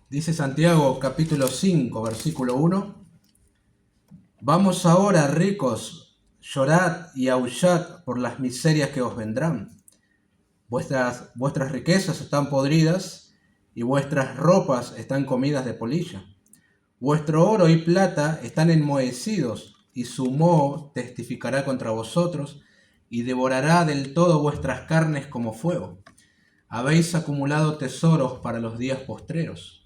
Dice Santiago capítulo 5, versículo 1. Vamos ahora, ricos, llorad y aullad por las miserias que os vendrán. Vuestras riquezas están podridas y vuestras ropas están comidas de polilla. Vuestro oro y plata están enmohecidos, y su moho testificará contra vosotros, y devorará del todo vuestras carnes como fuego. Habéis acumulado tesoros para los días postreros.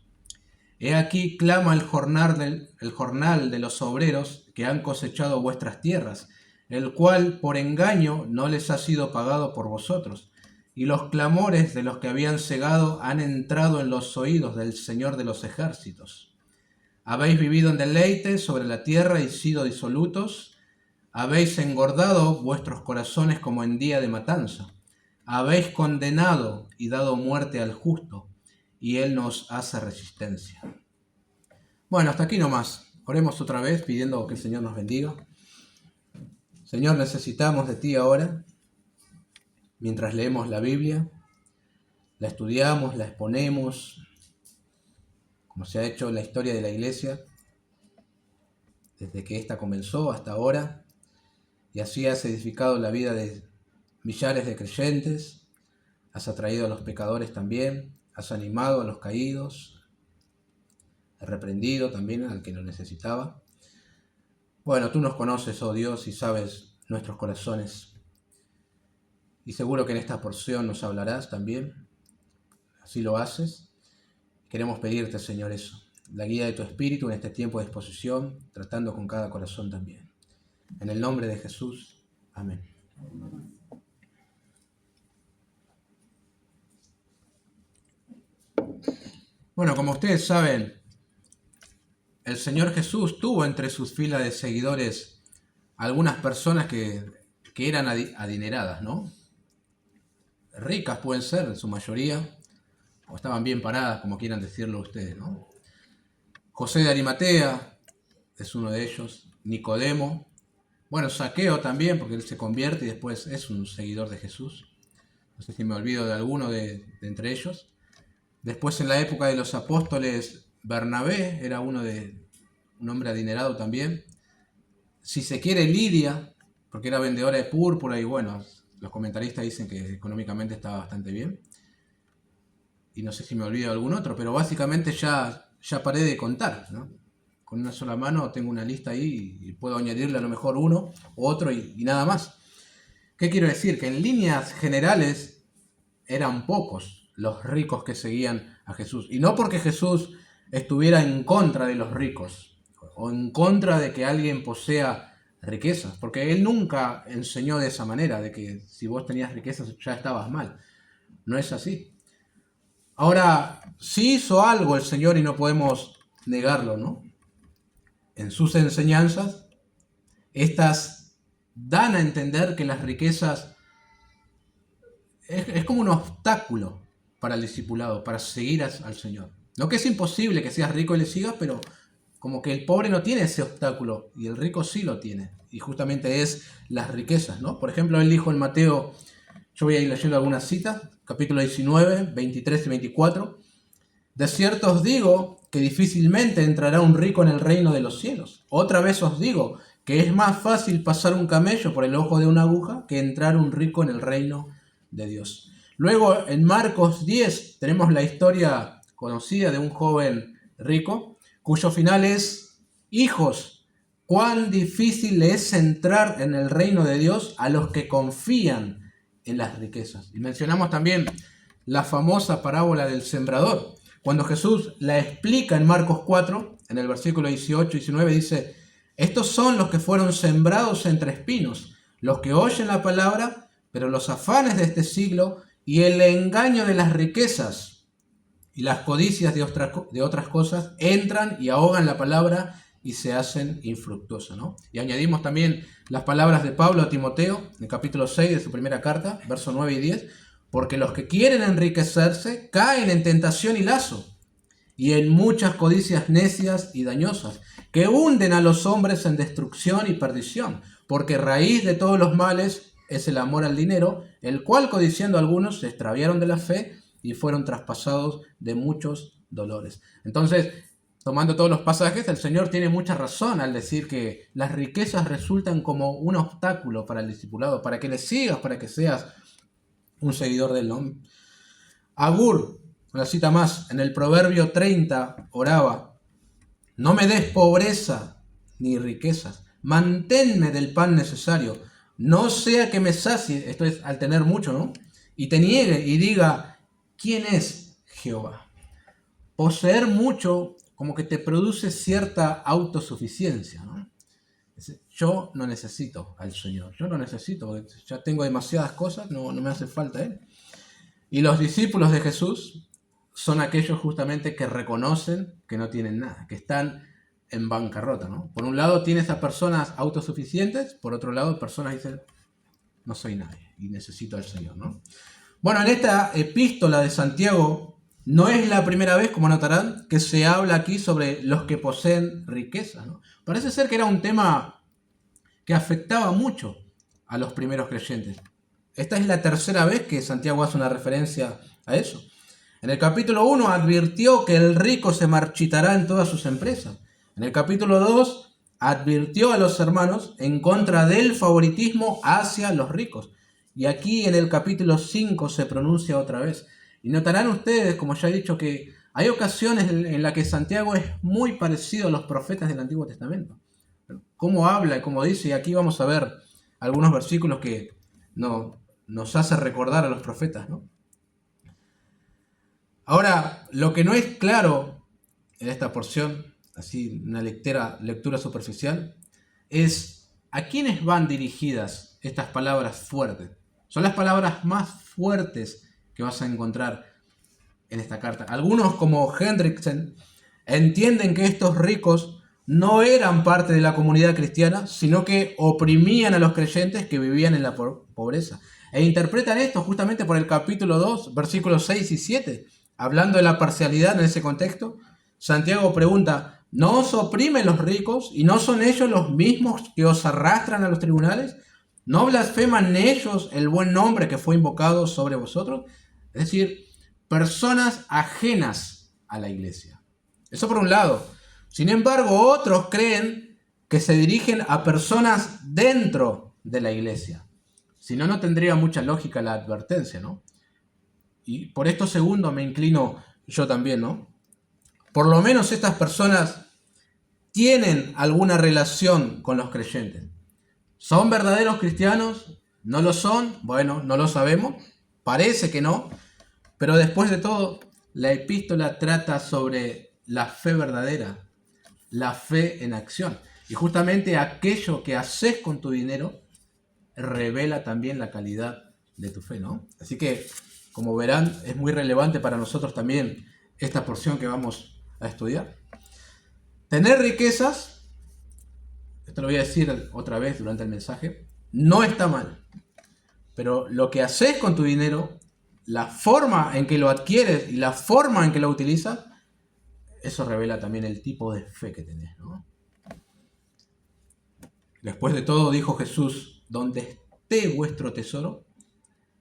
He aquí clama el jornal de los obreros que han cosechado vuestras tierras, el cual por engaño no les ha sido pagado por vosotros, y los clamores de los que habían cegado han entrado en los oídos del Señor de los ejércitos. Habéis vivido en deleite sobre la tierra y sido disolutos. Habéis engordado vuestros corazones como en día de matanza. Habéis condenado y dado muerte al justo, y él nos hace resistencia. Bueno, hasta aquí nomás. Oremos otra vez pidiendo que el Señor nos bendiga. Señor, necesitamos de ti ahora, mientras leemos la Biblia, la estudiamos, la exponemos, como se ha hecho en la historia de la Iglesia, desde que ésta comenzó hasta ahora, y así has edificado la vida de millares de creyentes, has atraído a los pecadores también, has animado a los caídos, has reprendido también al que lo necesitaba. Bueno, tú nos conoces, oh Dios, y sabes nuestros corazones, y seguro que en esta porción nos hablarás también, así lo haces. Queremos pedirte, Señor, eso, la guía de tu Espíritu en este tiempo de exposición, tratando con cada corazón también. En el nombre de Jesús, amén. Bueno, como ustedes saben, el Señor Jesús tuvo entre sus filas de seguidores algunas personas que eran adineradas, ¿no? Ricas pueden ser, en su mayoría, o estaban bien paradas, como quieran decirlo ustedes, ¿no? José de Arimatea es uno de ellos, Nicodemo, bueno, Zaqueo también, porque él se convierte y después es un seguidor de Jesús. No sé si me olvido de alguno de entre ellos. Después, en la época de los apóstoles, Bernabé era un hombre adinerado también. Si se quiere, Lidia, porque era vendedora de púrpura y bueno, los comentaristas dicen que económicamente estaba bastante bien. Y no sé si me olvido de algún otro, pero básicamente ya paré de contar, ¿no? Con una sola mano tengo una lista ahí y puedo añadirle a lo mejor uno u otro y nada más. ¿Qué quiero decir? Que en líneas generales eran pocos los ricos que seguían a Jesús. Y no porque Jesús estuviera en contra de los ricos o en contra de que alguien posea riquezas, porque él nunca enseñó de esa manera, de que si vos tenías riquezas ya estabas mal. No es así. Ahora, sí hizo algo el Señor y no podemos negarlo, ¿no? En sus enseñanzas, estas dan a entender que las riquezas es como un obstáculo para el discipulado, para seguir al Señor. No que es imposible que seas rico y le sigas, pero como que el pobre no tiene ese obstáculo y el rico sí lo tiene. Y justamente es las riquezas, ¿no? Por ejemplo, él dijo en Mateo, yo voy a ir leyendo algunas citas, capítulo 19, 23 y 24. De cierto os digo que difícilmente entrará un rico en el reino de los cielos. Otra vez os digo que es más fácil pasar un camello por el ojo de una aguja que entrar un rico en el reino de Dios. Luego en Marcos 10 tenemos la historia conocida de un joven rico cuyo final es: hijos, cuán difícil es entrar en el reino de Dios a los que confían en las riquezas. Y mencionamos también la famosa parábola del sembrador. Cuando Jesús la explica en Marcos 4, en el versículo 18 y 19, dice: estos son los que fueron sembrados entre espinos, los que oyen la palabra, pero los afanes de este siglo y el engaño de las riquezas y las codicias de otras cosas entran y ahogan la palabra y se hacen infructuosa, ¿no? Y añadimos también las palabras de Pablo a Timoteo, en el capítulo 6 de su primera carta, versos 9 y 10, porque los que quieren enriquecerse caen en tentación y lazo, y en muchas codicias necias y dañosas, que hunden a los hombres en destrucción y perdición, porque raíz de todos los males es el amor al dinero, el cual codiciando algunos se extraviaron de la fe y fueron traspasados de muchos dolores. Entonces, tomando todos los pasajes, el Señor tiene mucha razón al decir que las riquezas resultan como un obstáculo para el discipulado, para que le sigas, para que seas un seguidor del nombre. Agur, una cita más, en el Proverbio 30 oraba: no me des pobreza ni riquezas, manténme del pan necesario, no sea que me sacie, esto es al tener mucho, ¿no? Y te niegue y diga, ¿quién es Jehová? Poseer mucho como que te produce cierta autosuficiencia, ¿no? Yo no necesito al Señor, yo no necesito, ya tengo demasiadas cosas, no me hace falta Él. Y los discípulos de Jesús son aquellos justamente que reconocen que no tienen nada, que están en bancarrota, ¿no? Por un lado tienes a personas autosuficientes, por otro lado personas dicen, no soy nadie y necesito al Señor, ¿no? Bueno, en esta epístola de Santiago no es la primera vez, como notarán, que se habla aquí sobre los que poseen riquezas, ¿no? Parece ser que era un tema que afectaba mucho a los primeros creyentes. Esta es la tercera vez que Santiago hace una referencia a eso. En el capítulo 1 advirtió que el rico se marchitará en todas sus empresas. En el capítulo 2 advirtió a los hermanos en contra del favoritismo hacia los ricos. Y aquí en el capítulo 5 se pronuncia otra vez. Y notarán ustedes, como ya he dicho, que hay ocasiones en las que Santiago es muy parecido a los profetas del Antiguo Testamento. Cómo habla y cómo dice, y aquí vamos a ver algunos versículos que nos hace recordar a los profetas, ¿no? Ahora, lo que no es claro en esta porción, así una lectura superficial, es a quiénes van dirigidas estas palabras fuertes. Son las palabras más fuertes que vas a encontrar en esta carta. Algunos, como Hendrickson, entienden que estos ricos no eran parte de la comunidad cristiana, sino que oprimían a los creyentes que vivían en la pobreza. E interpretan esto justamente por el capítulo 2, versículos 6 y 7. Hablando de la parcialidad en ese contexto, Santiago pregunta, ¿no os oprimen los ricos y no son ellos los mismos que os arrastran a los tribunales? ¿No blasfeman ellos el buen nombre que fue invocado sobre vosotros? Es decir, personas ajenas a la iglesia. Eso por un lado. Sin embargo, otros creen que se dirigen a personas dentro de la iglesia. Si no, no tendría mucha lógica la advertencia, ¿no? Y por esto segundo me inclino yo también, ¿no? Por lo menos estas personas tienen alguna relación con los creyentes. ¿Son verdaderos cristianos? ¿No lo son? Bueno, no lo sabemos. Parece que no. Pero después de todo, la epístola trata sobre la fe verdadera, la fe en acción. Y justamente aquello que haces con tu dinero revela también la calidad de tu fe, ¿no? Así que, como verán, es muy relevante para nosotros también esta porción que vamos a estudiar. Tener riquezas, esto lo voy a decir otra vez durante el mensaje, no está mal. Pero lo que haces con tu dinero, la forma en que lo adquieres y la forma en que lo utilizas, eso revela también el tipo de fe que tenés, ¿no? Después de todo, dijo Jesús, donde esté vuestro tesoro,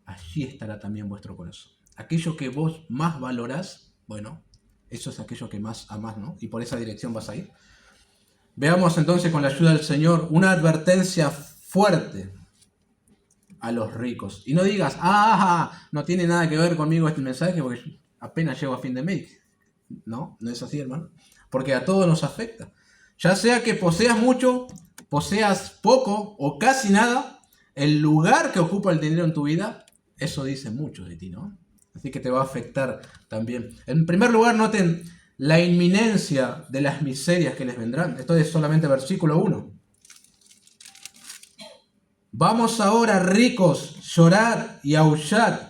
allí estará también vuestro corazón. Aquello que vos más valorás, bueno, eso es aquello que más amás, ¿no? Y por esa dirección vas a ir. Veamos entonces con la ayuda del Señor una advertencia fuerte a los ricos. Y no digas, no tiene nada que ver conmigo este mensaje porque apenas llego a fin de mes. No, no es así, hermano. Porque a todos nos afecta. Ya sea que poseas mucho, poseas poco o casi nada, el lugar que ocupa el dinero en tu vida, eso dice mucho de ti, ¿no? Así que te va a afectar también. En primer lugar, noten la inminencia de las miserias que les vendrán. Esto es solamente versículo 1. Vamos ahora, ricos, llorad y aullad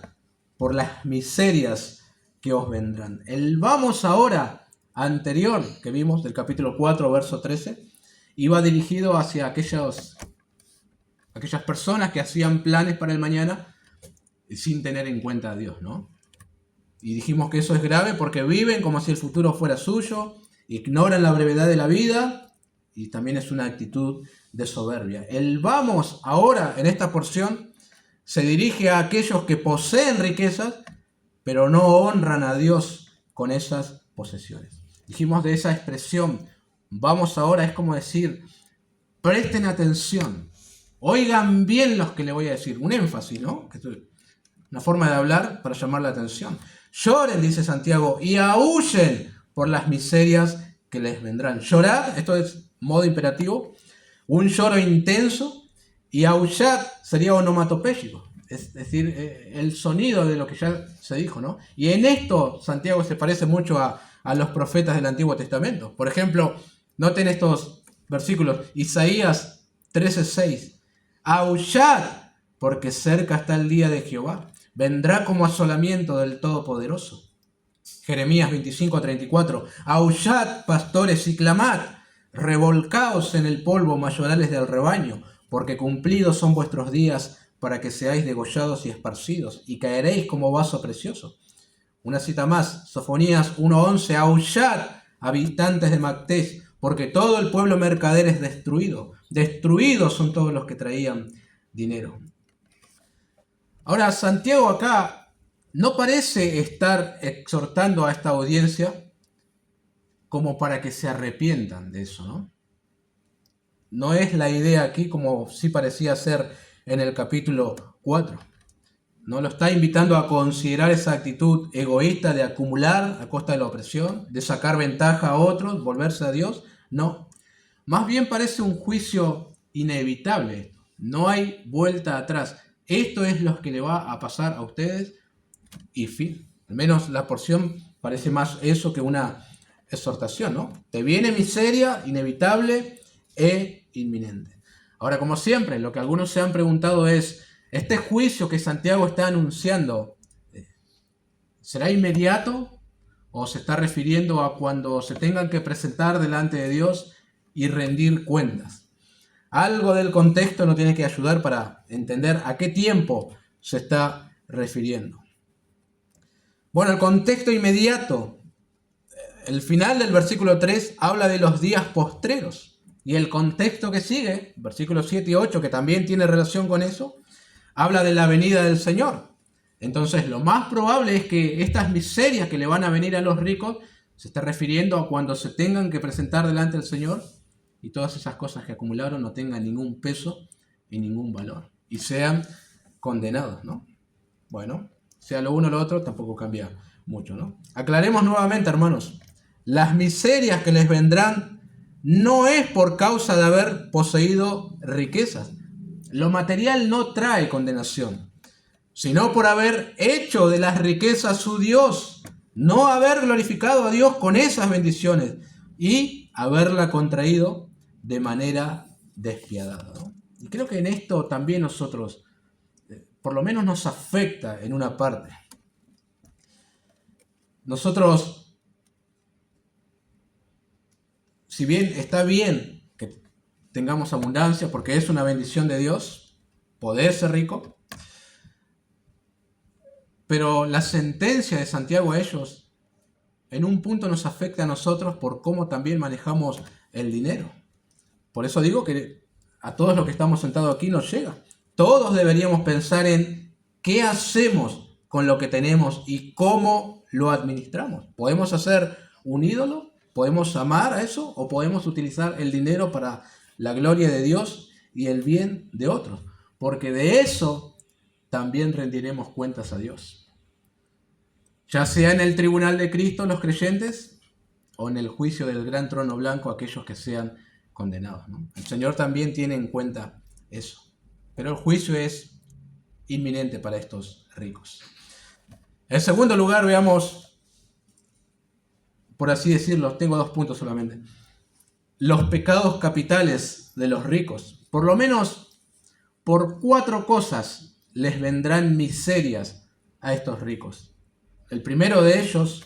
por las miserias que os vendrán. El vamos ahora anterior que vimos del capítulo 4, verso 13, iba dirigido hacia aquellas personas que hacían planes para el mañana sin tener en cuenta a Dios, ¿no? Y dijimos que eso es grave porque viven como si el futuro fuera suyo, ignoran la brevedad de la vida y también es una actitud de soberbia. El vamos ahora en esta porción se dirige a aquellos que poseen riquezas, pero no honran a Dios con esas posesiones. Dijimos de esa expresión, vamos ahora, es como decir, presten atención, oigan bien los que le voy a decir, un énfasis, ¿no? Una forma de hablar para llamar la atención. Lloren, dice Santiago, y aúllen por las miserias que les vendrán. Llorar, esto es modo imperativo, un lloro intenso, y aullar sería onomatopéyico, es decir, el sonido de lo que ya se dijo, ¿no? Y en esto Santiago se parece mucho a los profetas del Antiguo Testamento. Por ejemplo, noten estos versículos, Isaías 13:6, aullad, porque cerca está el día de Jehová, vendrá como asolamiento del Todopoderoso. Jeremías 25:34, aullad, pastores, y clamad, revolcaos en el polvo, mayorales del rebaño, porque cumplidos son vuestros días para que seáis degollados y esparcidos, y caeréis como vaso precioso. Una cita más, Sofonías 1:11, aullad, habitantes de Mactés, porque todo el pueblo mercader es destruido. Destruidos son todos los que traían dinero. Ahora, Santiago acá no parece estar exhortando a esta audiencia como para que se arrepientan de eso, ¿no? No es la idea aquí como sí parecía ser en el capítulo 4. No lo está invitando a considerar esa actitud egoísta de acumular a costa de la opresión, de sacar ventaja a otros, volverse a Dios. No. Más bien parece un juicio inevitable. No hay vuelta atrás. Esto es lo que le va a pasar a ustedes y fin. Al menos la porción parece más eso que una exhortación, ¿no? Te viene miseria inevitable e inminente. Ahora, como siempre, lo que algunos se han preguntado es, ¿este juicio que Santiago está anunciando será inmediato o se está refiriendo a cuando se tengan que presentar delante de Dios y rendir cuentas? Algo del contexto nos tiene que ayudar para entender a qué tiempo se está refiriendo. Bueno, el contexto inmediato, el final del versículo 3 habla de los días postreros. Y el contexto que sigue, versículos 7 y 8, que también tiene relación con eso, habla de la venida del Señor. Entonces, lo más probable es que estas miserias que le van a venir a los ricos se esté refiriendo a cuando se tengan que presentar delante del Señor y todas esas cosas que acumularon no tengan ningún peso y ningún valor y sean condenados, ¿no? Bueno, sea lo uno o lo otro, tampoco cambia mucho, ¿no? Aclaremos nuevamente, hermanos, las miserias que les vendrán no es por causa de haber poseído riquezas. Lo material no trae condenación, sino por haber hecho de las riquezas su Dios, no haber glorificado a Dios con esas bendiciones y haberla contraído de manera despiadada, ¿no? Y creo que en esto también nosotros, por lo menos nos afecta en una parte. Nosotros, si bien está bien que tengamos abundancia, porque es una bendición de Dios, poder ser rico, pero la sentencia de Santiago a ellos, en un punto nos afecta a nosotros por cómo también manejamos el dinero. Por eso digo que a todos los que estamos sentados aquí nos llega. Todos deberíamos pensar en qué hacemos con lo que tenemos y cómo lo administramos. ¿Podemos hacer un ídolo? ¿Podemos amar a eso? ¿O podemos utilizar el dinero para la gloria de Dios y el bien de otros? Porque de eso también rendiremos cuentas a Dios. Ya sea en el tribunal de Cristo los creyentes o en el juicio del gran trono blanco aquellos que sean condenados, ¿no? El Señor también tiene en cuenta eso. Pero el juicio es inminente para estos ricos. En segundo lugar, veamos, por así decirlo, tengo 2 puntos solamente. Los pecados capitales de los ricos. Por lo menos por 4 cosas les vendrán miserias a estos ricos. El primero de ellos,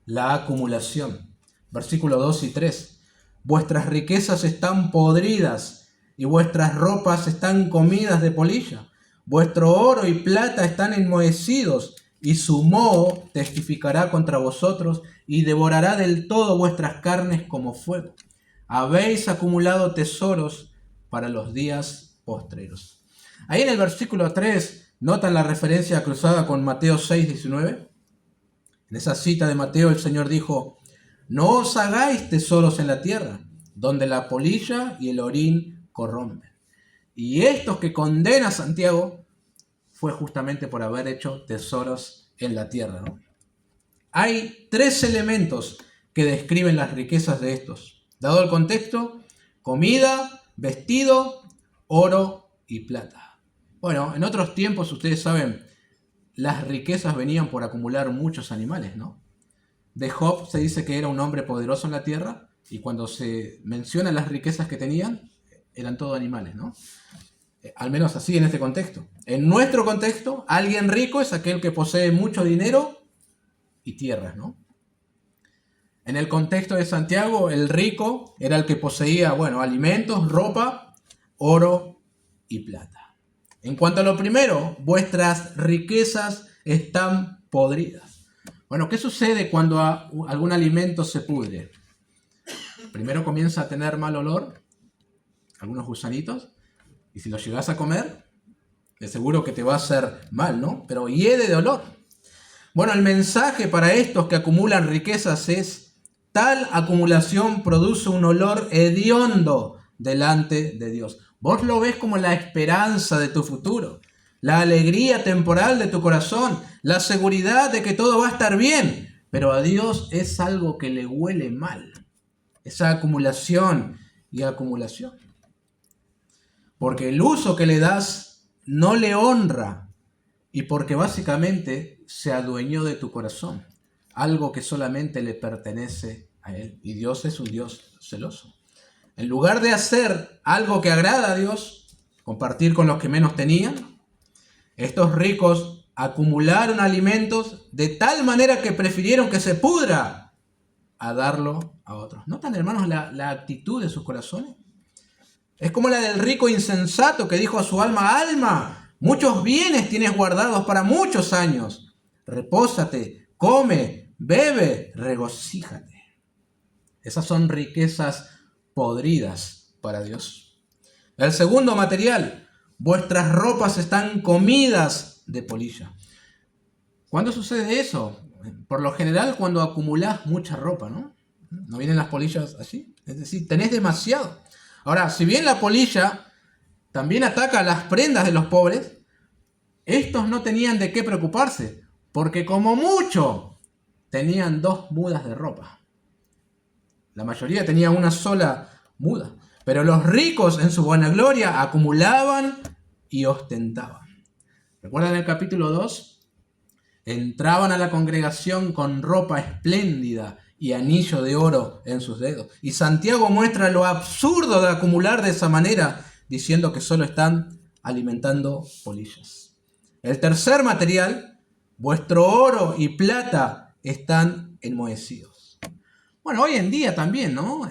la acumulación. Versículos 2 y 3. Vuestras riquezas están podridas y vuestras ropas están comidas de polilla. Vuestro oro y plata están enmohecidos y su moho testificará contra vosotros y devorará del todo vuestras carnes como fuego. Habéis acumulado tesoros para los días postreros. Ahí en el versículo 3, ¿notan la referencia cruzada con Mateo 6:19? En esa cita de Mateo el Señor dijo: no os hagáis tesoros en la tierra, donde la polilla y el orín corrompen. Y estos que condena Santiago fue justamente por haber hecho tesoros en la tierra, ¿no? Hay tres elementos que describen las riquezas de estos. Dado el contexto: comida, vestido, oro y plata. Bueno, en otros tiempos, ustedes saben, las riquezas venían por acumular muchos animales, ¿no? De Job se dice que era un hombre poderoso en la tierra, y cuando se mencionan las riquezas que tenían, eran todo animales, ¿no? Al menos así en este contexto. En nuestro contexto, alguien rico es aquel que posee mucho dinero y tierras, ¿no? En el contexto de Santiago, el rico era el que poseía, bueno, alimentos, ropa, oro y plata. En cuanto a lo primero, vuestras riquezas están podridas. Bueno, ¿qué sucede cuando algún alimento se pudre? Primero comienza a tener mal olor, algunos gusanitos, y si los llegas a comer, de seguro que te va a hacer mal, ¿no? Pero hiede de olor. Bueno, el mensaje para estos que acumulan riquezas es: tal acumulación produce un olor hediondo delante de Dios. Vos lo ves como la esperanza de tu futuro, la alegría temporal de tu corazón, la seguridad de que todo va a estar bien, pero a Dios es algo que le huele mal, esa acumulación y acumulación. Porque el uso que le das no le honra, y porque básicamente se adueñó de tu corazón, algo que solamente le pertenece a Él. Y Dios es un Dios celoso. En lugar de hacer algo que agrada a Dios, compartir con los que menos tenían, estos ricos acumularon alimentos de tal manera que prefirieron que se pudra a darlo a otros. ¿Notan, hermanos, la actitud de sus corazones? Es como la del rico insensato que dijo a su alma: alma, muchos bienes tienes guardados para muchos años. Repósate, come, bebe, regocíjate. Esas son riquezas podridas para Dios. El segundo material: vuestras ropas están comidas de polilla. ¿Cuándo sucede eso? Por lo general cuando acumulás mucha ropa, ¿no? ¿No vienen las polillas así? Es decir, tenés demasiado. Ahora, si bien la polilla también ataca las prendas de los pobres, estos no tenían de qué preocuparse, porque como mucho tenían 2 mudas de ropa. La mayoría tenía una sola muda, pero los ricos en su vanagloria acumulaban y ostentaban. ¿Recuerdan el capítulo 2? Entraban a la congregación con ropa espléndida y anillo de oro en sus dedos. Y Santiago muestra lo absurdo de acumular de esa manera, diciendo que solo están alimentando polillas. El tercer material: vuestro oro y plata están enmohecidos. Bueno, hoy en día también, ¿no?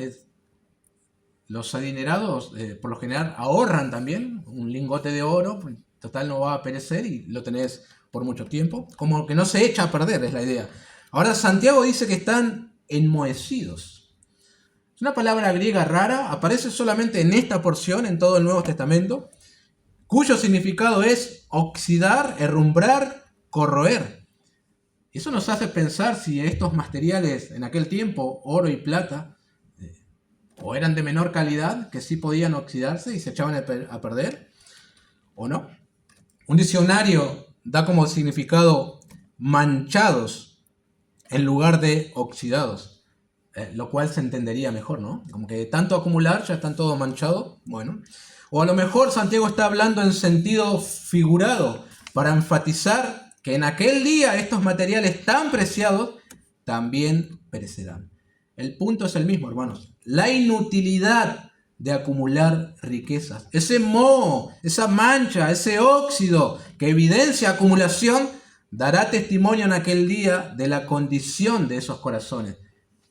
Los adinerados por lo general ahorran también un lingote de oro, pues, total no va a perecer y lo tenés por mucho tiempo. Como que no se echa a perder, es la idea. Ahora Santiago dice que están enmohecidos. Es una palabra griega rara, aparece solamente en esta porción en todo el Nuevo Testamento, cuyo significado es oxidar, herrumbrar, corroer. Eso nos hace pensar si estos materiales en aquel tiempo, oro y plata, o eran de menor calidad, que sí podían oxidarse y se echaban a perder, o no. Un diccionario da como significado manchados en lugar de oxidados, lo cual se entendería mejor, ¿no? Como que de tanto acumular ya están todos manchados. Bueno, o a lo mejor Santiago está hablando en sentido figurado para enfatizar que en aquel día estos materiales tan preciados también perecerán. El punto es el mismo, hermanos: la inutilidad de acumular riquezas, ese moho, esa mancha, ese óxido que evidencia acumulación, dará testimonio en aquel día de la condición de esos corazones,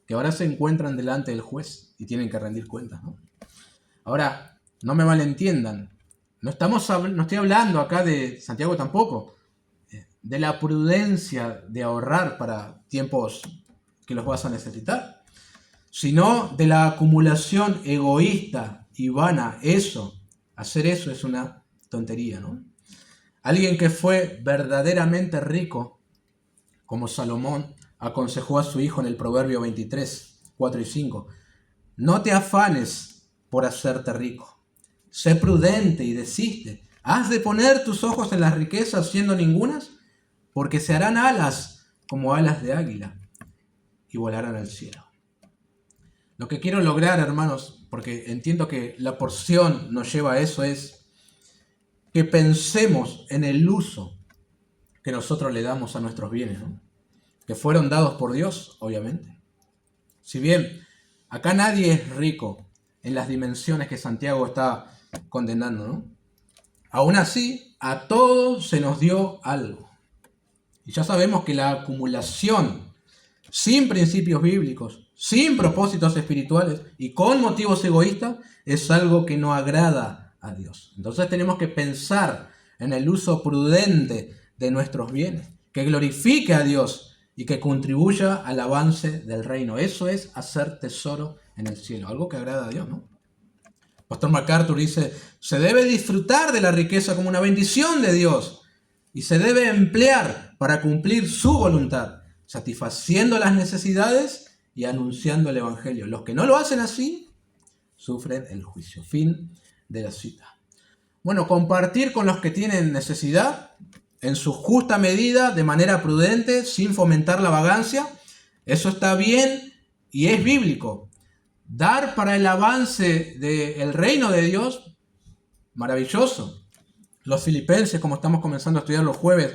que ahora se encuentran delante del juez y tienen que rendir cuentas, ¿no? Ahora, no me malentiendan, no estoy hablando acá de Santiago tampoco, de la prudencia de ahorrar para tiempos que los vas a necesitar, sino de la acumulación egoísta y vana. Hacer eso es una tontería, ¿no? Alguien que fue verdaderamente rico, como Salomón, aconsejó a su hijo en el Proverbio 23, 4 y 5. No te afanes por hacerte rico. Sé prudente y desiste. ¿Has de poner tus ojos en las riquezas siendo ningunas? Porque se harán alas como alas de águila y volarán al cielo. Lo que quiero lograr, hermanos, porque entiendo que la porción nos lleva a eso, es que pensemos en el uso que nosotros le damos a nuestros bienes, ¿no? Que fueron dados por Dios, obviamente. Si bien acá nadie es rico en las dimensiones que Santiago está condenando, ¿no? Aún así, a todos se nos dio algo. Y ya sabemos que la acumulación sin principios bíblicos, sin propósitos espirituales y con motivos egoístas es algo que no agrada a Dios. Entonces tenemos que pensar en el uso prudente de nuestros bienes, que glorifique a Dios y que contribuya al avance del reino. Eso es hacer tesoro en el cielo, algo que agrada a Dios, ¿no? Pastor MacArthur dice, se debe disfrutar de la riqueza como una bendición de Dios y se debe emplear para cumplir su voluntad, satisfaciendo las necesidades y anunciando el Evangelio. Los que no lo hacen así, sufren el juicio. Fin de la cita. Bueno, compartir con los que tienen necesidad, en su justa medida, de manera prudente, sin fomentar la vagancia, eso está bien y es bíblico. Dar para el avance del reino de Dios, maravilloso. Los filipenses, como estamos comenzando a estudiar los jueves,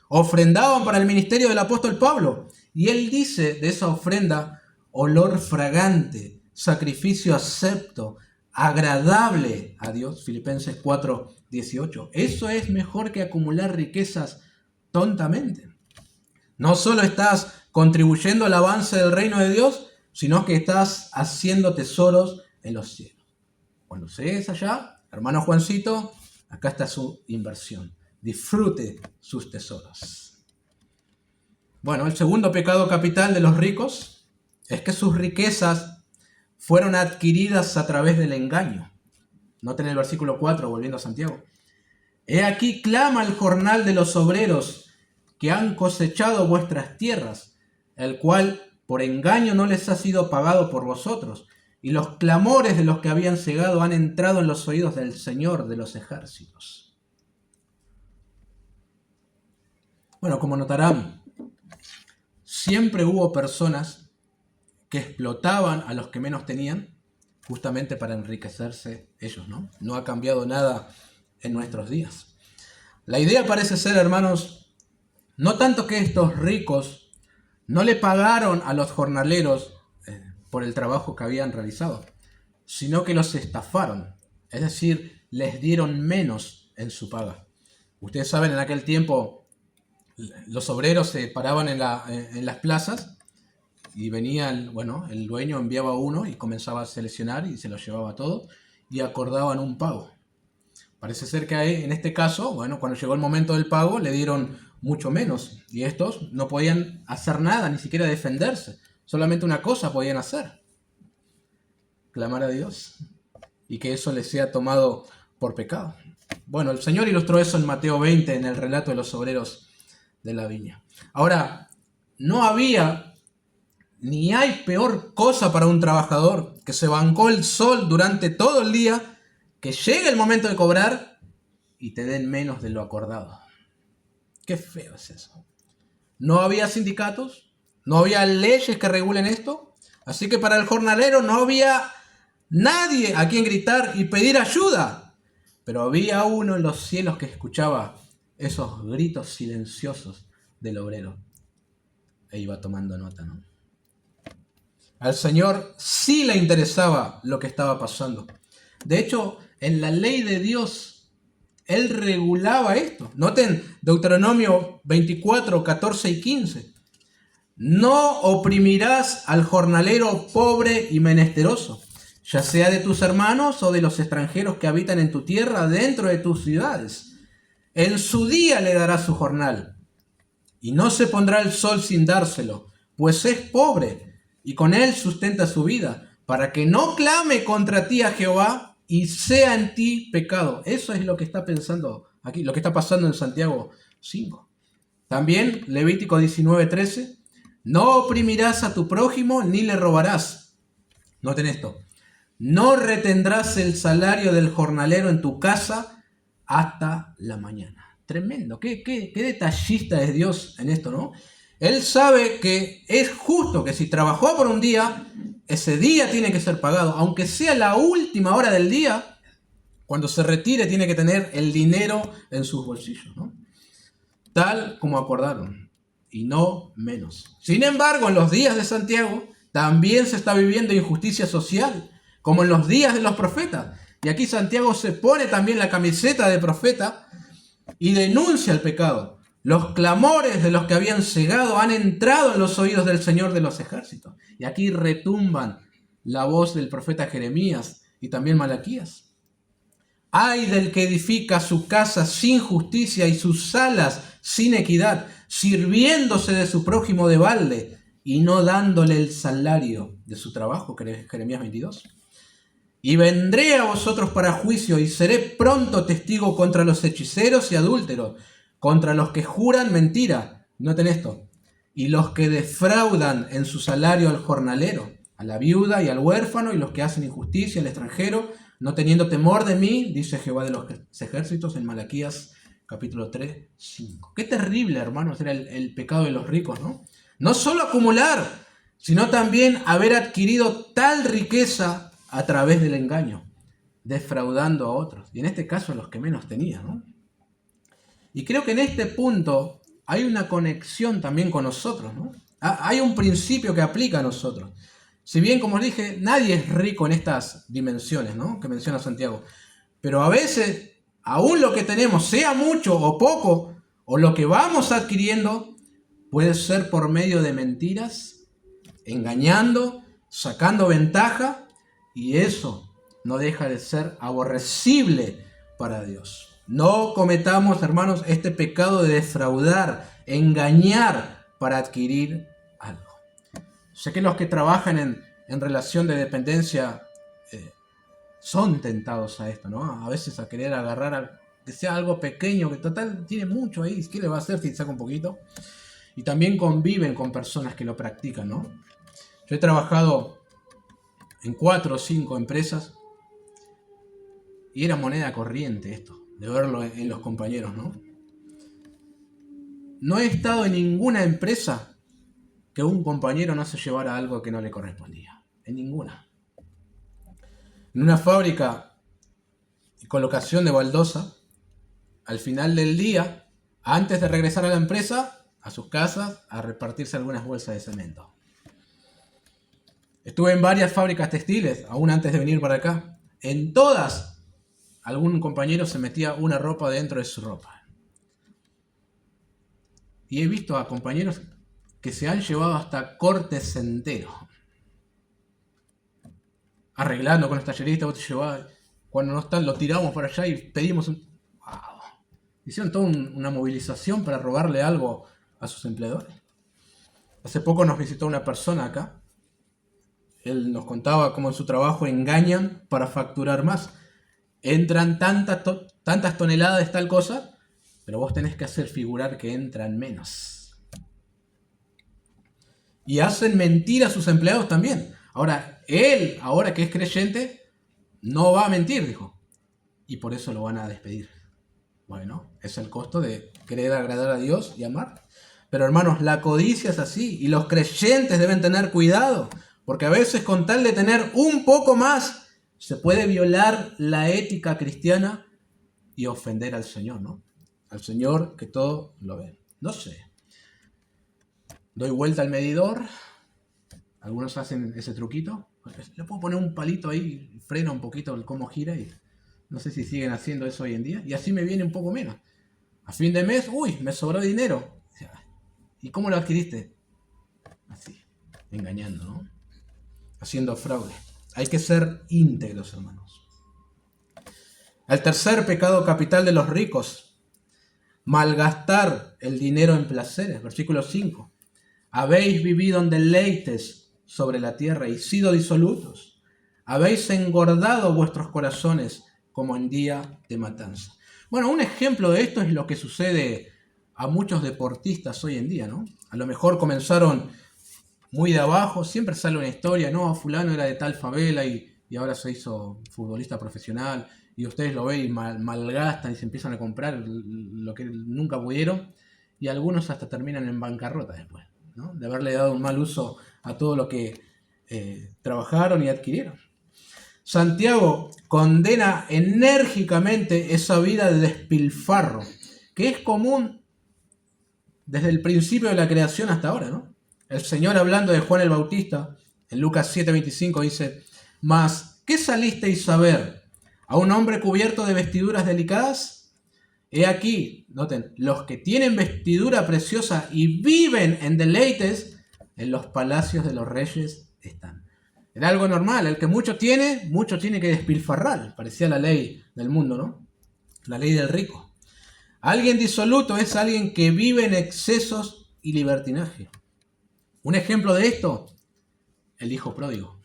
ofrendaban para el ministerio del apóstol Pablo. Y él dice de esa ofrenda, olor fragante, sacrificio acepto, agradable a Dios. Filipenses 4:18. Eso es mejor que acumular riquezas tontamente. No solo estás contribuyendo al avance del reino de Dios, sino que estás haciendo tesoros en los cielos. Cuando llegues allá, hermano Juancito, acá está su inversión. Disfrute sus tesoros. Bueno, el segundo pecado capital de los ricos es que sus riquezas fueron adquiridas a través del engaño. Noten el versículo 4, volviendo a Santiago. He aquí clama el jornal de los obreros que han cosechado vuestras tierras, el cual por engaño no les ha sido pagado por vosotros, y los clamores de los que habían cegado han entrado en los oídos del Señor de los ejércitos. Bueno, como notarán, siempre hubo personas que explotaban a los que menos tenían, justamente para enriquecerse ellos, ¿no? No ha cambiado nada en nuestros días. La idea parece ser, hermanos, no tanto que estos ricos no le pagaron a los jornaleros por el trabajo que habían realizado, sino que los estafaron, es decir, les dieron menos en su paga. Ustedes saben, en aquel tiempo los obreros se paraban en las plazas y venía el dueño enviaba a uno y comenzaba a seleccionar y se lo llevaba todo y acordaban un pago. Parece ser que en este caso, cuando llegó el momento del pago, le dieron mucho menos. Y estos no podían hacer nada, ni siquiera defenderse. Solamente una cosa podían hacer: clamar a Dios. Y que eso les sea tomado por pecado. Bueno, el Señor ilustró eso en Mateo 20, en el relato de los obreros de la viña. Ahora, no había ni hay peor cosa para un trabajador que se bancó el sol durante todo el día, que llegue el momento de cobrar y te den menos de lo acordado. Qué feo es eso. No había sindicatos, no había leyes que regulen esto, así que para el jornalero no había nadie a quien gritar y pedir ayuda. Pero había uno en los cielos que escuchaba esos gritos silenciosos del obrero e iba tomando nota, ¿no? Al Señor sí le interesaba lo que estaba pasando. De hecho, en la ley de Dios, Él regulaba esto. Noten Deuteronomio 24, 14 y 15. No oprimirás al jornalero pobre y menesteroso, ya sea de tus hermanos o de los extranjeros que habitan en tu tierra dentro de tus ciudades. En su día le darás su jornal, y no se pondrá el sol sin dárselo, pues es pobre, y con él sustenta su vida, para que no clame contra ti a Jehová y sea en ti pecado. Eso es lo que está pensando aquí, lo que está pasando en Santiago 5. También Levítico 19:13. No oprimirás a tu prójimo ni le robarás. Noten esto. No retendrás el salario del jornalero en tu casa hasta la mañana. Tremendo. Qué detallista es Dios en esto, ¿no? Él sabe que es justo que si trabajó por un día, ese día tiene que ser pagado. Aunque sea la última hora del día, cuando se retire tiene que tener el dinero en sus bolsillos, ¿no? Tal como acordaron, y no menos. Sin embargo, en los días de Santiago también se está viviendo injusticia social, como en los días de los profetas. Y aquí Santiago se pone también la camiseta de profeta y denuncia el pecado. Los clamores de los que habían cegado han entrado en los oídos del Señor de los ejércitos. Y aquí retumban la voz del profeta Jeremías y también Malaquías. Ay del que edifica su casa sin justicia y sus salas sin equidad, sirviéndose de su prójimo de balde y no dándole el salario de su trabajo, Jeremías 22. Y vendré a vosotros para juicio y seré pronto testigo contra los hechiceros y adúlteros, contra los que juran mentira, noten esto, y los que defraudan en su salario al jornalero, a la viuda y al huérfano, y los que hacen injusticia al extranjero, no teniendo temor de mí, dice Jehová de los ejércitos en Malaquías capítulo 3, 5. Qué terrible, hermanos, era el pecado de los ricos, ¿no? No solo acumular, sino también haber adquirido tal riqueza a través del engaño, defraudando a otros, y en este caso a los que menos tenían, ¿no? Y creo que en este punto hay una conexión también con nosotros, ¿no? Hay un principio que aplica a nosotros. Si bien, como dije, nadie es rico en estas dimensiones, ¿no?, que menciona Santiago, pero a veces, aún lo que tenemos, sea mucho o poco, o lo que vamos adquiriendo, puede ser por medio de mentiras, engañando, sacando ventaja, y eso no deja de ser aborrecible para Dios. No cometamos, hermanos, este pecado de defraudar, engañar para adquirir algo. Sé que los que trabajan en relación de dependencia son tentados a esto, ¿no? A veces a querer agarrar que sea algo pequeño, que total tiene mucho ahí, ¿qué le va a hacer si saca un poquito? Y también conviven con personas que lo practican, ¿no? Yo he trabajado en 4 o 5 empresas y era moneda corriente esto, de verlo en los compañeros, ¿no? No he estado en ninguna empresa que un compañero no se llevara algo que no le correspondía. En ninguna. En una fábrica de colocación de baldosa, al final del día, antes de regresar a la empresa, a sus casas, a repartirse algunas bolsas de cemento. Estuve en varias fábricas textiles, aún antes de venir para acá. En todas, algún compañero se metía una ropa dentro de su ropa. Y he visto a compañeros que se han llevado hasta cortes enteros. Arreglando con los talleristas, vos te llevabas, cuando no están, lo tiramos para allá y pedimos un... ¡Wow! Hicieron toda una movilización para robarle algo a sus empleadores. Hace poco nos visitó una persona acá. Él nos contaba cómo en su trabajo engañan para facturar más. Entran tantas toneladas de tal cosa, pero vos tenés que hacer figurar que entran menos. Y hacen mentir a sus empleados también. Ahora, él, ahora que es creyente, no va a mentir, dijo. Y por eso lo van a despedir. Bueno, es el costo de querer agradar a Dios y amar. Pero hermanos, la codicia es así. Y los creyentes deben tener cuidado. Porque a veces con tal de tener un poco más, se puede violar la ética cristiana y ofender al Señor, ¿no? Al Señor que todo lo ve. No sé. Doy vuelta al medidor. Algunos hacen ese truquito. Le puedo poner un palito ahí, frena un poquito el cómo gira y no sé si siguen haciendo eso hoy en día. Y así me viene un poco menos. A fin de mes, uy, me sobró dinero. ¿Y cómo lo adquiriste? Así, engañando, ¿no? Haciendo fraude. Hay que ser íntegros, hermanos. El tercer pecado capital de los ricos: malgastar el dinero en placeres. Versículo 5. Habéis vivido en deleites sobre la tierra y sido disolutos. Habéis engordado vuestros corazones como en día de matanza. Bueno, un ejemplo de esto es lo que sucede a muchos deportistas hoy en día, ¿no? A lo mejor comenzaron muy de abajo, siempre sale una historia, no, fulano era de tal favela y ahora se hizo futbolista profesional, y ustedes lo ven y malgastan y se empiezan a comprar lo que nunca pudieron, y algunos hasta terminan en bancarrota después, ¿no? De haberle dado un mal uso a todo lo que trabajaron y adquirieron. Santiago condena enérgicamente esa vida de despilfarro, que es común desde el principio de la creación hasta ahora, ¿no? El Señor, hablando de Juan el Bautista, en Lucas 7:25 dice: «Mas, ¿qué salisteis a ver? ¿A un hombre cubierto de vestiduras delicadas? He aquí», noten, «los que tienen vestidura preciosa y viven en deleites, en los palacios de los reyes están». Era algo normal, el que mucho tiene que despilfarrar. Parecía la ley del mundo, ¿no? La ley del rico. Alguien disoluto es alguien que vive en excesos y libertinaje. Un ejemplo de esto, el hijo pródigo.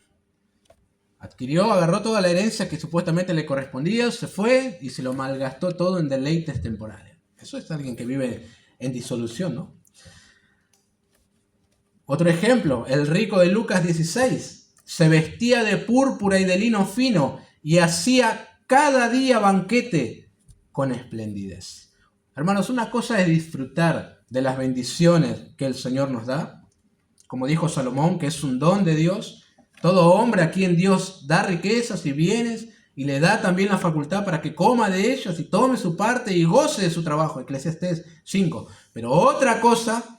Adquirió, agarró toda la herencia que supuestamente le correspondía, se fue y se lo malgastó todo en deleites temporales. Eso es alguien que vive en disolución, ¿no? Otro ejemplo, el rico de Lucas 16. Se vestía de púrpura y de lino fino y hacía cada día banquete con esplendidez. Hermanos, una cosa es disfrutar de las bendiciones que el Señor nos da, como dijo Salomón, que es un don de Dios. Todo hombre a quien Dios da riquezas y bienes y le da también la facultad para que coma de ellos y tome su parte y goce de su trabajo. Eclesiastés 5. Pero otra cosa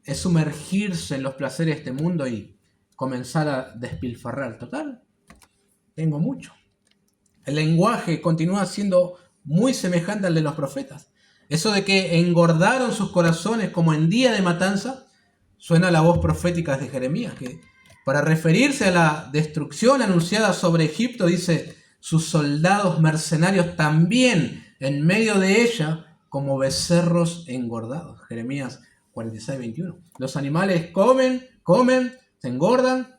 es sumergirse en los placeres de este mundo y comenzar a despilfarrar. Total, tengo mucho. El lenguaje continúa siendo muy semejante al de los profetas. Eso de que engordaron sus corazones como en día de matanza, suena la voz profética de Jeremías, que para referirse a la destrucción anunciada sobre Egipto dice: sus soldados mercenarios también en medio de ella como becerros engordados. Jeremías 46:21. Los animales comen, se engordan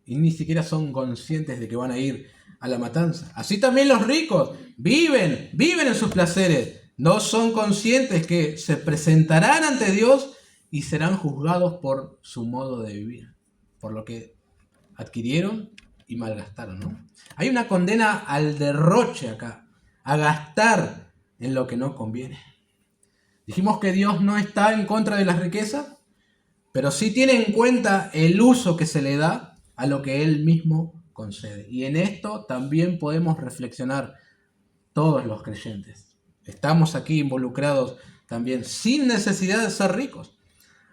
y ni siquiera son conscientes de que van a ir a la matanza. Así también los ricos viven en sus placeres. No son conscientes que se presentarán ante Dios y serán juzgados por su modo de vivir, por lo que adquirieron y malgastaron, ¿no? Hay una condena al derroche acá, a gastar en lo que no conviene. Dijimos que Dios no está en contra de las riquezas, pero sí tiene en cuenta el uso que se le da a lo que Él mismo concede. Y en esto también podemos reflexionar todos los creyentes. Estamos aquí involucrados también sin necesidad de ser ricos.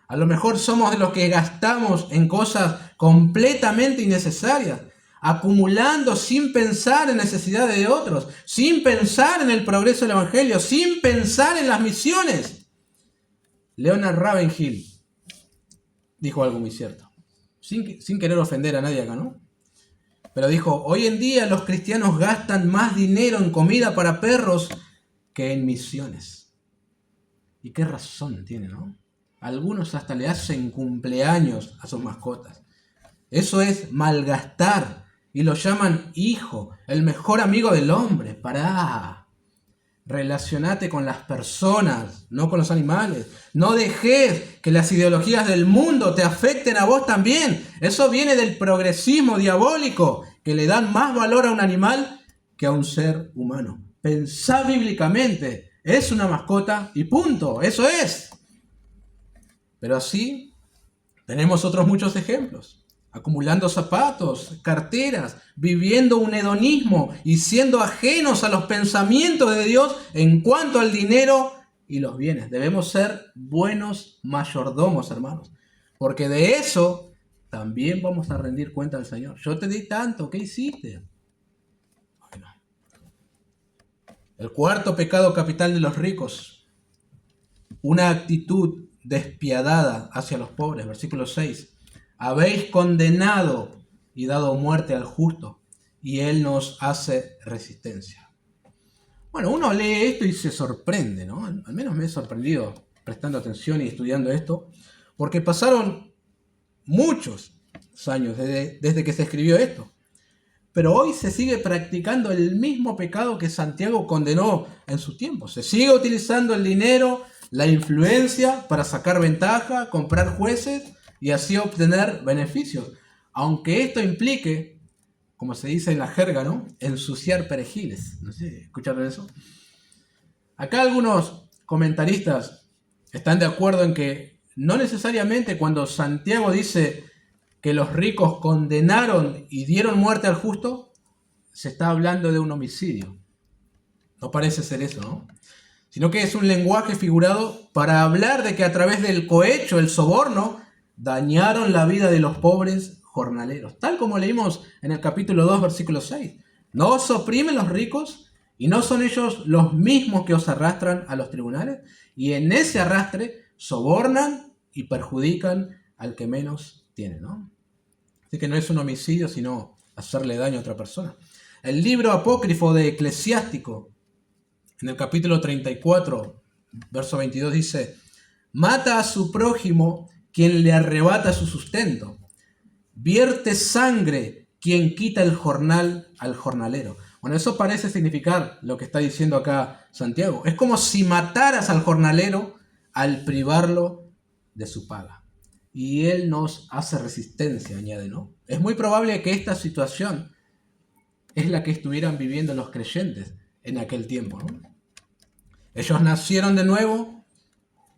A lo mejor somos de los que gastamos en cosas completamente innecesarias, acumulando sin pensar en necesidades de otros, sin pensar en el progreso del Evangelio, sin pensar en las misiones. Leonard Ravenhill dijo algo muy cierto, sin querer ofender a nadie acá, ¿no? Pero dijo: hoy en día los cristianos gastan más dinero en comida para perros que en misiones. Y qué razón tiene, ¿no? Algunos hasta le hacen cumpleaños a sus mascotas. Eso es malgastar y lo llaman hijo, el mejor amigo del hombre. Pará. Relacionate con las personas, no con los animales. No dejes que las ideologías del mundo te afecten a vos también. Eso viene del progresismo diabólico, que le dan más valor a un animal que a un ser humano. Pensá bíblicamente, es una mascota y punto, eso es. Pero así tenemos otros muchos ejemplos. Acumulando zapatos, carteras, viviendo un hedonismo y siendo ajenos a los pensamientos de Dios en cuanto al dinero y los bienes. Debemos ser buenos mayordomos, hermanos, porque de eso también vamos a rendir cuenta al Señor. Yo te di tanto, ¿qué hiciste? Bueno. El cuarto pecado capital de los ricos, una actitud despiadada hacia los pobres. Versículo 6. Habéis condenado y dado muerte al justo, y él nos hace resistencia. Bueno, uno lee esto y se sorprende, ¿no? Al menos me he sorprendido prestando atención y estudiando esto, porque pasaron muchos años desde que se escribió esto. Pero hoy se sigue practicando el mismo pecado que Santiago condenó en su tiempo. Se sigue utilizando el dinero, la influencia para sacar ventaja, comprar jueces y así obtener beneficios. Aunque esto implique, como se dice en la jerga, ¿no?, ensuciar perejiles. No sé, ¿escucharon eso? Acá algunos comentaristas están de acuerdo en que no necesariamente cuando Santiago dice que los ricos condenaron y dieron muerte al justo, se está hablando de un homicidio. No parece ser eso, ¿no? Sino que es un lenguaje figurado para hablar de que a través del cohecho, el soborno, dañaron la vida de los pobres jornaleros. Tal como leímos en el capítulo 2, versículo 6. ¿No os oprimen los ricos y no son ellos los mismos que os arrastran a los tribunales? Y en ese arrastre sobornan y perjudican al que menos tiene, ¿no? Así que no es un homicidio, sino hacerle daño a otra persona. El libro apócrifo de Eclesiástico, en el capítulo 34, verso 22, dice: mata a su prójimo quien le arrebata su sustento. Vierte sangre quien quita el jornal al jornalero. Bueno, eso parece significar lo que está diciendo acá Santiago. Es como si mataras al jornalero al privarlo de su paga. Y él nos hace resistencia, añade, ¿no? Es muy probable que esta situación es la que estuvieran viviendo los creyentes en aquel tiempo, ¿no? Ellos nacieron de nuevo,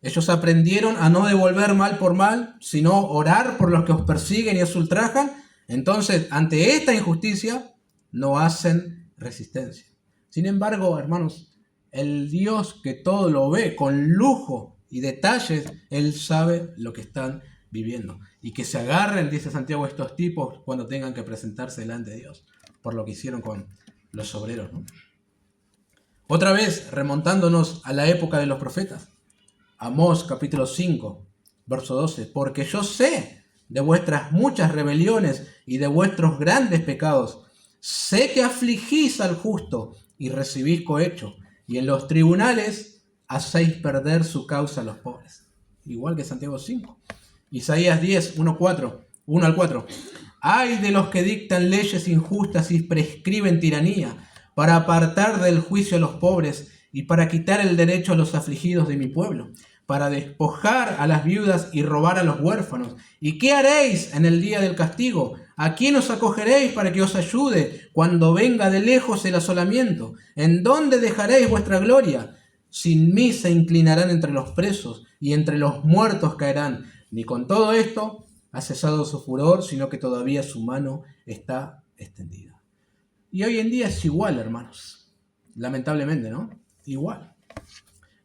ellos aprendieron a no devolver mal por mal, sino orar por los que os persiguen y os ultrajan. Entonces, ante esta injusticia, no hacen resistencia. Sin embargo, hermanos, el Dios que todo lo ve con lujo y detalles, Él sabe lo que están viviendo. Y que se agarren, dice Santiago, estos tipos cuando tengan que presentarse delante de Dios, por lo que hicieron con los obreros, ¿no? Otra vez, remontándonos a la época de los profetas. Amós capítulo 5, verso 12. Porque yo sé de vuestras muchas rebeliones y de vuestros grandes pecados. Sé que afligís al justo y recibís cohecho, y en los tribunales hacéis perder su causa a los pobres. Igual que Santiago 5. Isaías 10, 1 al 4. Ay de los que dictan leyes injustas y prescriben tiranía, para apartar del juicio a los pobres y para quitar el derecho a los afligidos de mi pueblo, para despojar a las viudas y robar a los huérfanos. ¿Y qué haréis en el día del castigo? ¿A quién os acogeréis para que os ayude cuando venga de lejos el asolamiento? ¿En dónde dejaréis vuestra gloria? Sin mí se inclinarán entre los presos y entre los muertos caerán. Ni con todo esto ha cesado su furor, sino que todavía su mano está extendida. Y hoy en día es igual, hermanos. Lamentablemente, ¿no? Igual.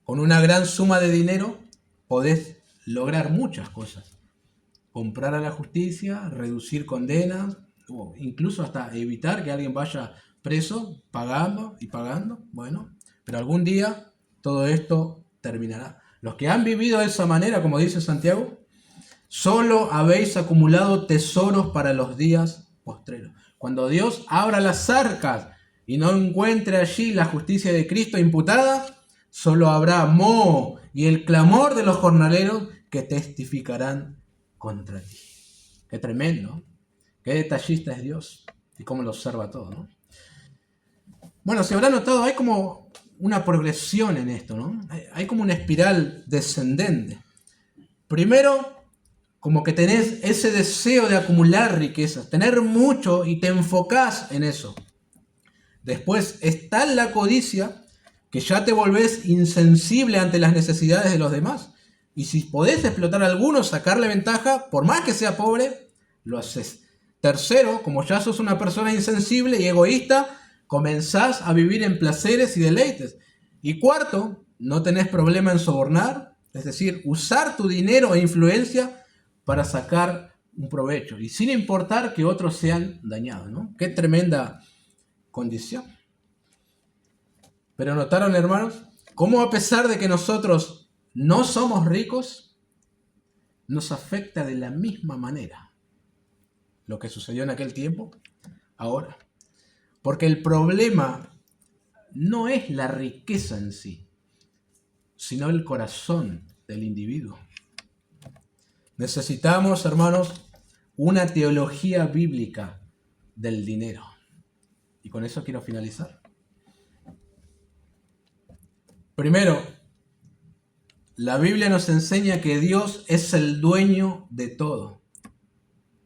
Con una gran suma de dinero podés lograr muchas cosas. Comprar a la justicia, reducir condenas, o incluso hasta evitar que alguien vaya preso, pagando y pagando. Bueno, pero algún día todo esto terminará. Los que han vivido de esa manera, como dice Santiago, solo habéis acumulado tesoros para los días postreros. Cuando Dios abra las arcas y no encuentre allí la justicia de Cristo imputada, solo habrá moho y el clamor de los jornaleros que testificarán contra ti. Qué tremendo, qué detallista es Dios y cómo lo observa todo, ¿no? Bueno, se habrá notado, hay como una progresión en esto, ¿no? Hay como una espiral descendente. Primero, como que tenés ese deseo de acumular riquezas, tener mucho y te enfocás en eso. Después está la codicia, que ya te volvés insensible ante las necesidades de los demás. Y si podés explotar a alguno, sacarle ventaja, por más que sea pobre, lo haces. Tercero, como ya sos una persona insensible y egoísta, comenzás a vivir en placeres y deleites. Y cuarto, no tenés problema en sobornar, es decir, usar tu dinero e influencia para sacar un provecho y sin importar que otros sean dañados, ¿no? Qué tremenda condición. Pero notaron, hermanos, cómo a pesar de que nosotros no somos ricos, nos afecta de la misma manera lo que sucedió en aquel tiempo, ahora. Porque el problema no es la riqueza en sí, sino el corazón del individuo. Necesitamos, hermanos, una teología bíblica del dinero. Y con eso quiero finalizar. Primero, La Biblia nos enseña que Dios es el dueño de todo,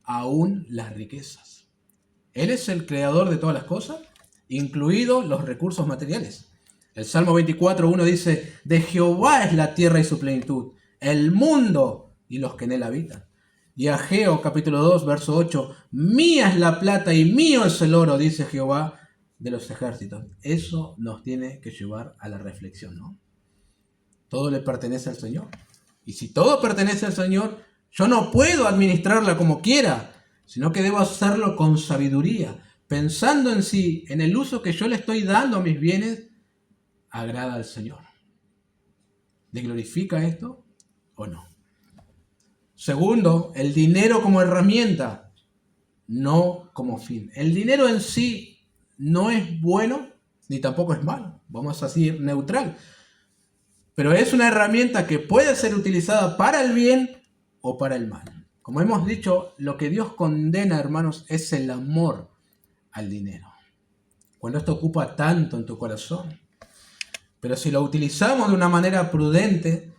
aún las riquezas. Él es el creador de todas las cosas, incluidos los recursos materiales. El Salmo 24:1 dice, de Jehová es la tierra y su plenitud, el mundo y los que en él habitan. Y Ageo capítulo 2, verso 8, mía es la plata y mío es el oro, dice Jehová de los ejércitos. Eso nos tiene que llevar a la reflexión, ¿no? Todo le pertenece al Señor. Y si todo pertenece al Señor, yo no puedo administrarla como quiera, sino que debo hacerlo con sabiduría, pensando en si, en el uso que yo le estoy dando a mis bienes, agrada al Señor. ¿Le glorifica esto o no? Segundo, el dinero como herramienta, no como fin. El dinero en sí no es bueno, ni tampoco es malo. Vamos a decir neutral. Pero es una herramienta que puede ser utilizada para el bien o para el mal. Como hemos dicho, lo que Dios condena, hermanos, es el amor al dinero. Cuando esto ocupa tanto en tu corazón. Pero si lo utilizamos de una manera prudente,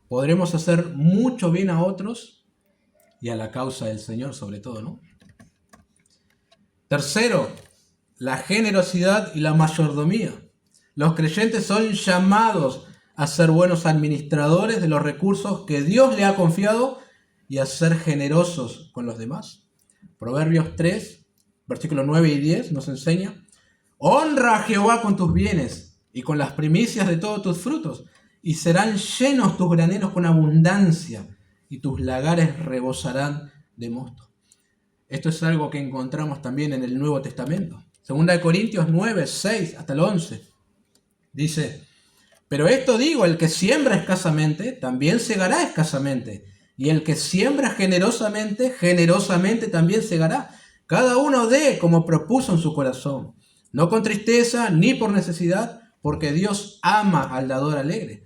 podremos hacer mucho bien a otros y a la causa del Señor sobre todo, ¿no? Tercero, la generosidad y la mayordomía. Los creyentes son llamados a ser buenos administradores de los recursos que Dios le ha confiado y a ser generosos con los demás. Proverbios 3, versículos 9 y 10 nos enseña, honra a Jehová con tus bienes y con las primicias de todos tus frutos, y serán llenos tus graneros con abundancia, y tus lagares rebosarán de mosto. Esto es algo que encontramos también en el Nuevo Testamento. Segunda de Corintios 9, 6 hasta el 11. Dice, pero esto digo, el que siembra escasamente, también segará escasamente. Y el que siembra generosamente, generosamente también segará. Cada uno dé como propuso en su corazón, no con tristeza ni por necesidad, porque Dios ama al dador alegre.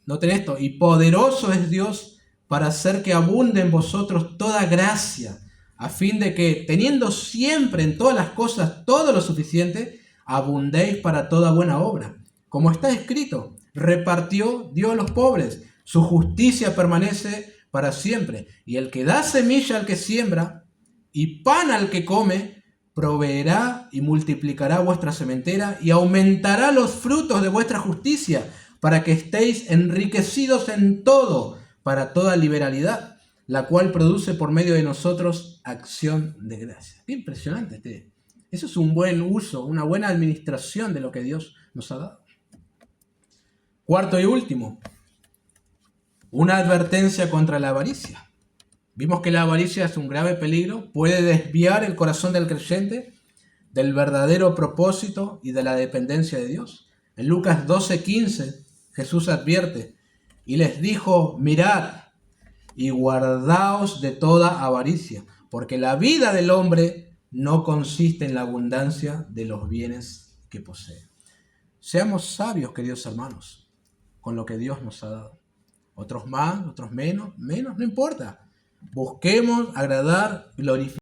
Noten esto, y poderoso es Dios para hacer que abunde en vosotros toda gracia, a fin de que, teniendo siempre en todas las cosas todo lo suficiente, abundéis para toda buena obra. Como está escrito, repartió, dio a los pobres, su justicia permanece para siempre. Y el que da semilla al que siembra y pan al que come, proveerá y multiplicará vuestra sementera y aumentará los frutos de vuestra justicia, para que estéis enriquecidos en todo, para toda liberalidad, la cual produce por medio de nosotros acción de gracia. Qué impresionante. Eso es un buen uso, una buena administración de lo que Dios nos ha dado. Cuarto y último, una advertencia contra la avaricia. Vimos que la avaricia es un grave peligro, puede desviar el corazón del creyente del verdadero propósito y de la dependencia de Dios. En Lucas 12:15, Jesús advierte y les dijo, mirad y guardaos de toda avaricia, porque la vida del hombre no consiste en la abundancia de los bienes que posee. Seamos sabios, queridos hermanos, con lo que Dios nos ha dado. Otros más, otros menos, no importa. Busquemos agradar, glorificar